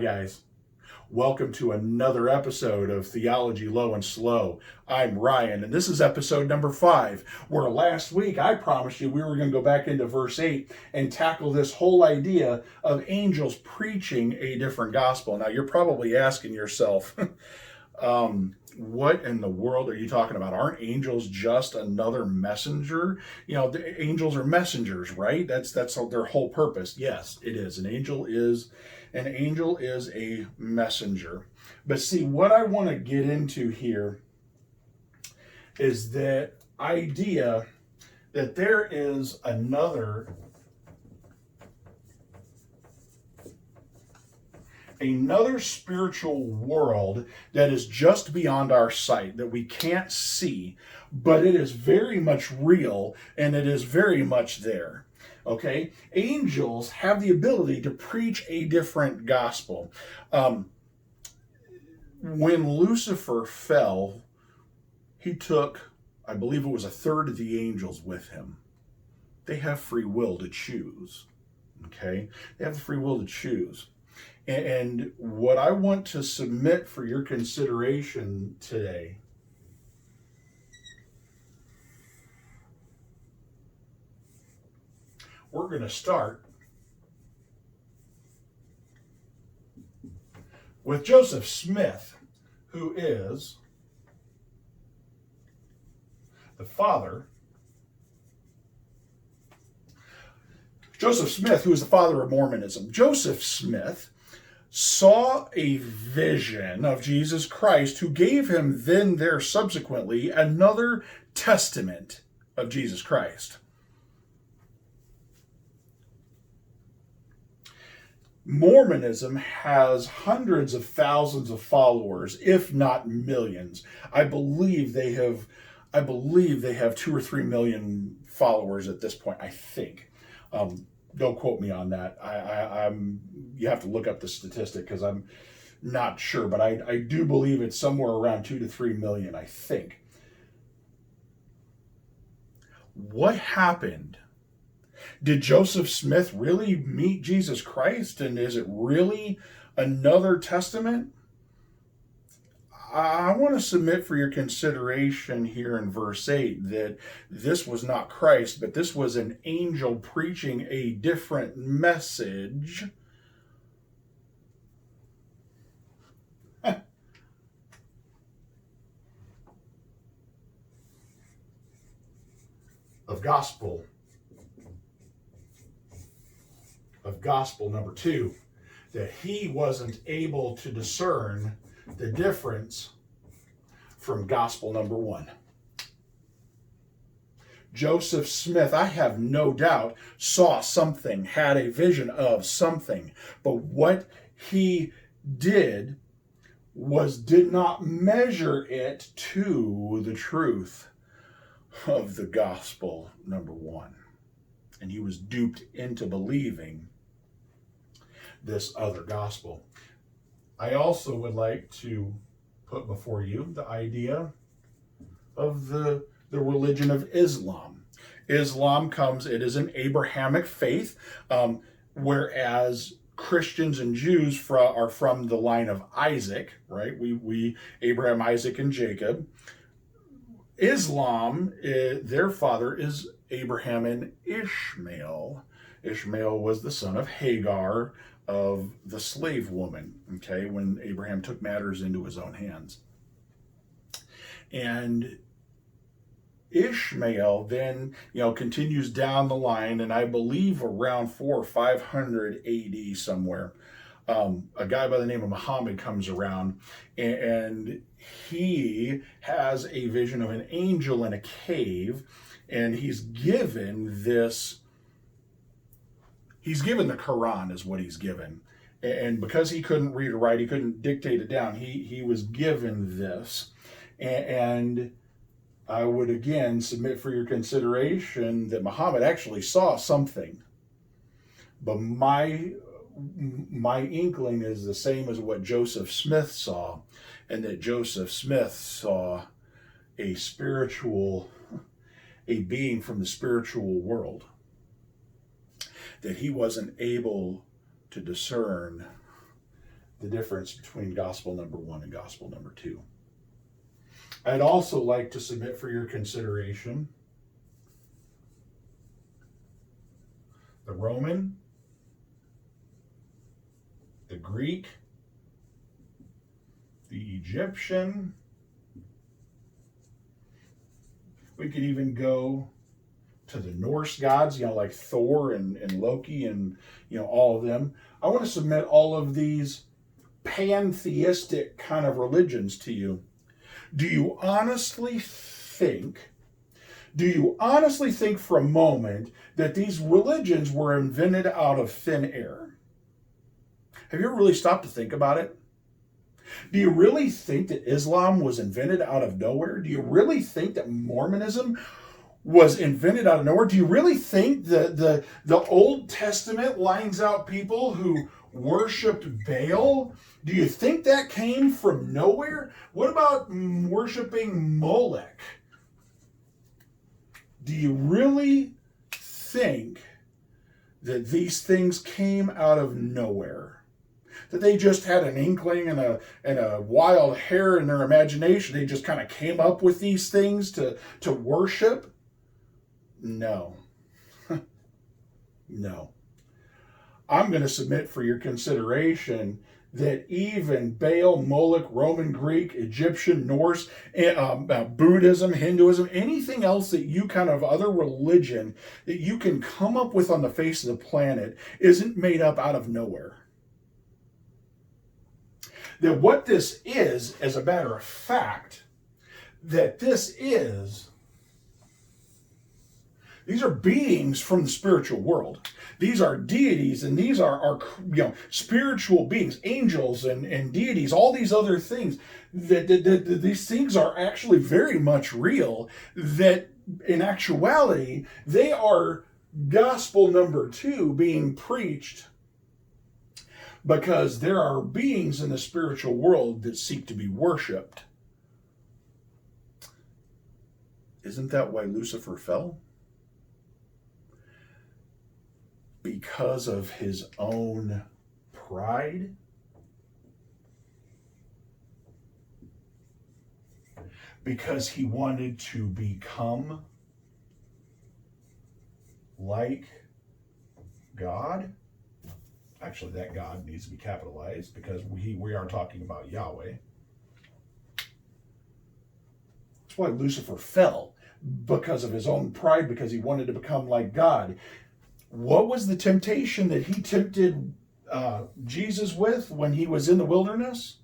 guys. Welcome to another episode of Theology Low and Slow. I'm Ryan, and this is episode number 5, where last week I promised you we were going to go back into verse 8 and tackle this whole idea of angels preaching a different gospel. Now, you're probably asking yourself, what in the world are you talking about? Aren't angels just another messenger? You know, the angels are messengers, right? That's their whole purpose. Yes, it is. An angel is a messenger. But see, what I want to get into here is that idea that there is another spiritual world that is just beyond our sight, that we can't see, but it is very much real and it is very much there. Okay? Angels have the ability to preach a different gospel. When Lucifer fell, he took, I believe it was a third of the angels with him. They have free will to choose. Okay? They have the free will to choose. And what I want to submit for your consideration today we're going to start with Joseph Smith, who is the father. Joseph Smith, who is the father of Mormonism. Joseph Smith saw a vision of Jesus Christ, who gave him then there subsequently another testament of Jesus Christ. Mormonism has hundreds of thousands of followers, if not millions. I believe they have 2 or 3 million followers at this point, I think. Don't quote me on that. You have to look up the statistic because I'm not sure, but I do believe it's somewhere around 2 to 3 million, I think. What happened? Did Joseph Smith really meet Jesus Christ? And is it really another testament? I want to submit for your consideration here in verse 8 that this was not Christ, but this was an angel preaching a different message. Of gospel number 2, that he wasn't able to discern the difference from gospel number 1. Joseph Smith, I have no doubt, saw something, had a vision of something, but what he did not measure it to the truth of the gospel number 1. And he was duped into believing this other gospel. I also would like to put before you the idea of the religion of Islam. Islam it is an Abrahamic faith, whereas Christians and Jews are from the line of Isaac, right? We Abraham, Isaac, and Jacob. Islam, their father is Abraham and Ishmael. Ishmael was the son of Hagar, of the slave woman, okay, when Abraham took matters into his own hands. And Ishmael then, continues down the line, and I believe around 400 or 500 AD somewhere, a guy by the name of Muhammad comes around, and he has a vision of an angel in a cave, and he's given the Quran is what he's given. And because he couldn't read or write, he couldn't dictate it down, he was given this. And I would again submit for your consideration that Muhammad actually saw something. But my inkling is the same as what Joseph Smith saw, and that Joseph Smith saw a being from the spiritual world, that he wasn't able to discern the difference between gospel number 1 and gospel number 2. I'd also like to submit for your consideration the Roman, the Greek, the Egyptian. We could even go to the Norse gods, like Thor and Loki and, all of them. I want to submit all of these pantheistic kind of religions to you. Do you honestly think for a moment that these religions were invented out of thin air? Have you ever really stopped to think about it? Do you really think that Islam was invented out of nowhere? Do you really think that Mormonism was invented out of nowhere? Do you really think that the Old Testament lines out people who worshipped Baal? Do you think that came from nowhere? What about worshiping Molech? Do you really think that these things came out of nowhere? That they just had an inkling and a wild hair in their imagination? They just kind of came up with these things to worship? No. No. I'm going to submit for your consideration that even Baal, Moloch, Roman, Greek, Egyptian, Norse, Buddhism, Hinduism, anything else that you kind of other religion that you can come up with on the face of the planet isn't made up out of nowhere. That what this is, as a matter of fact, that these are beings from the spiritual world. These are deities, and these are spiritual beings, angels and deities, all these other things. That these things are actually very much real. That in actuality, they are gospel number 2 being preached, because there are beings in the spiritual world that seek to be worshipped. Isn't that why Lucifer fell? Because of his own pride? Because he wanted to become like God? Actually, that God needs to be capitalized, because we are talking about Yahweh. That's why Lucifer fell, because of his own pride, because he wanted to become like God. What was the temptation that he tempted Jesus with when he was in the wilderness?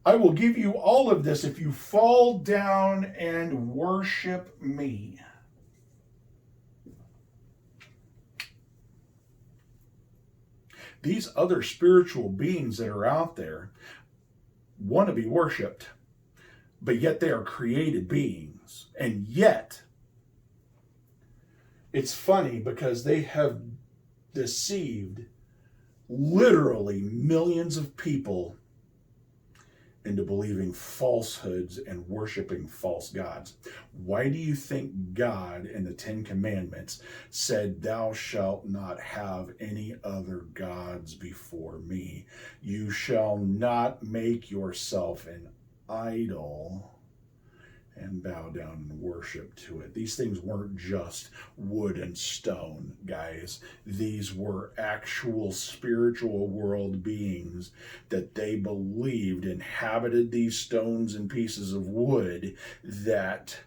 I will give you all of this if you fall down and worship me. These other spiritual beings that are out there want to be worshipped, but yet they are created beings. And yet, it's funny because they have deceived literally millions of people into believing falsehoods and worshiping false gods. Why do you think God in the 10 Commandments said, "Thou shalt not have any other gods before me. You shall not make yourself an idol and bow down and worship to it"? These things weren't just wood and stone, guys. These were actual spiritual world beings that they believed inhabited these stones and pieces of wood that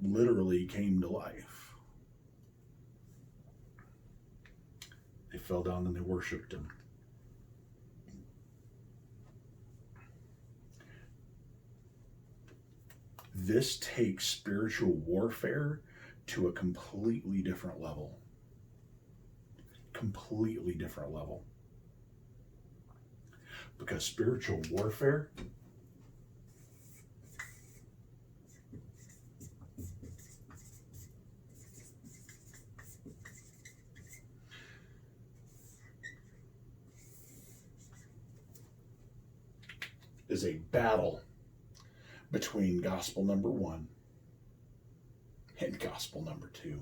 literally came to life. They fell down and they worshiped him. This takes spiritual warfare to a completely different level. Completely different level. Because spiritual warfare is a battle between gospel number 1 and gospel number 2.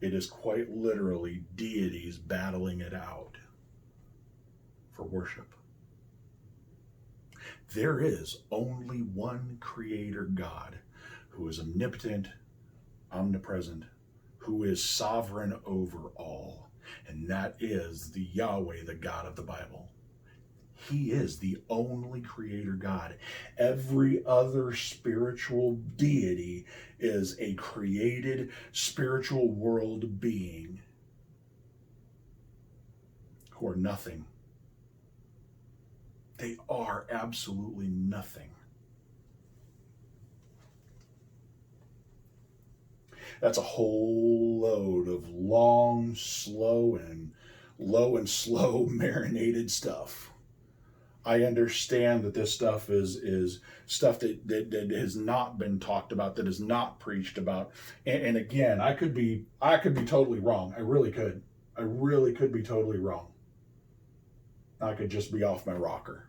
It is quite literally deities battling it out. for worship. There is only one creator God who is omnipotent, omnipresent, who is sovereign over all, and that is the Yahweh, the God of the Bible. He is the only creator God. Every other spiritual deity is a created spiritual world being who are nothing. They are absolutely nothing. That's a whole load of long, slow, and low and slow marinated stuff. I understand that this stuff is stuff that has not been talked about, that is not preached about. And again, I could be totally wrong. I really could. I really could be totally wrong. I could just be off my rocker.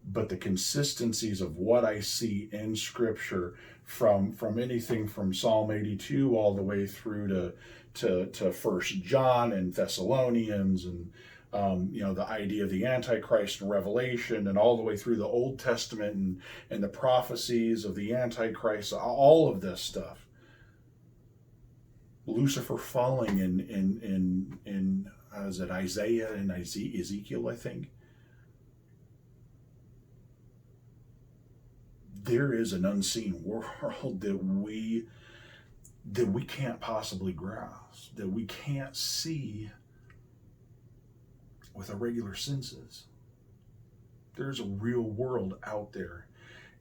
But the consistencies of what I see in Scripture, from anything from Psalm 82 all the way through to 1 John and Thessalonians, and the idea of the Antichrist in Revelation, and all the way through the Old Testament and the prophecies of the Antichrist, all of this stuff. Lucifer falling in is it Isaiah and Ezekiel, I think. There is an unseen world that we can't possibly grasp, that we can't see with our regular senses. There's a real world out there,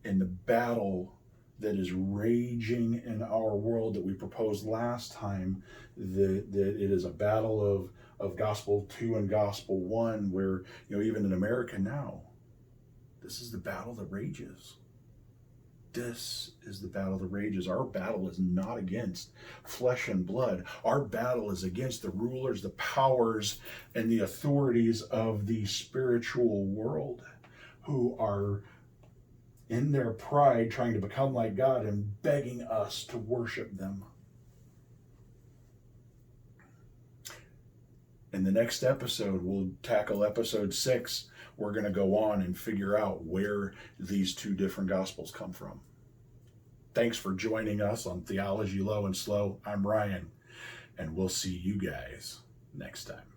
and the battle that is raging in our world that we proposed last time, that it is a battle of Gospel 2 and Gospel 1, where, even in America now, this is the battle that rages. This is the battle that rages. Our battle is not against flesh and blood. Our battle is against the rulers, the powers, and the authorities of the spiritual world, who are in their pride trying to become like God and begging us to worship them. In the next episode, we'll tackle episode 6. We're going to go on and figure out where these two different gospels come from. Thanks for joining us on Theology Low and Slow. I'm Ryan, and we'll see you guys next time.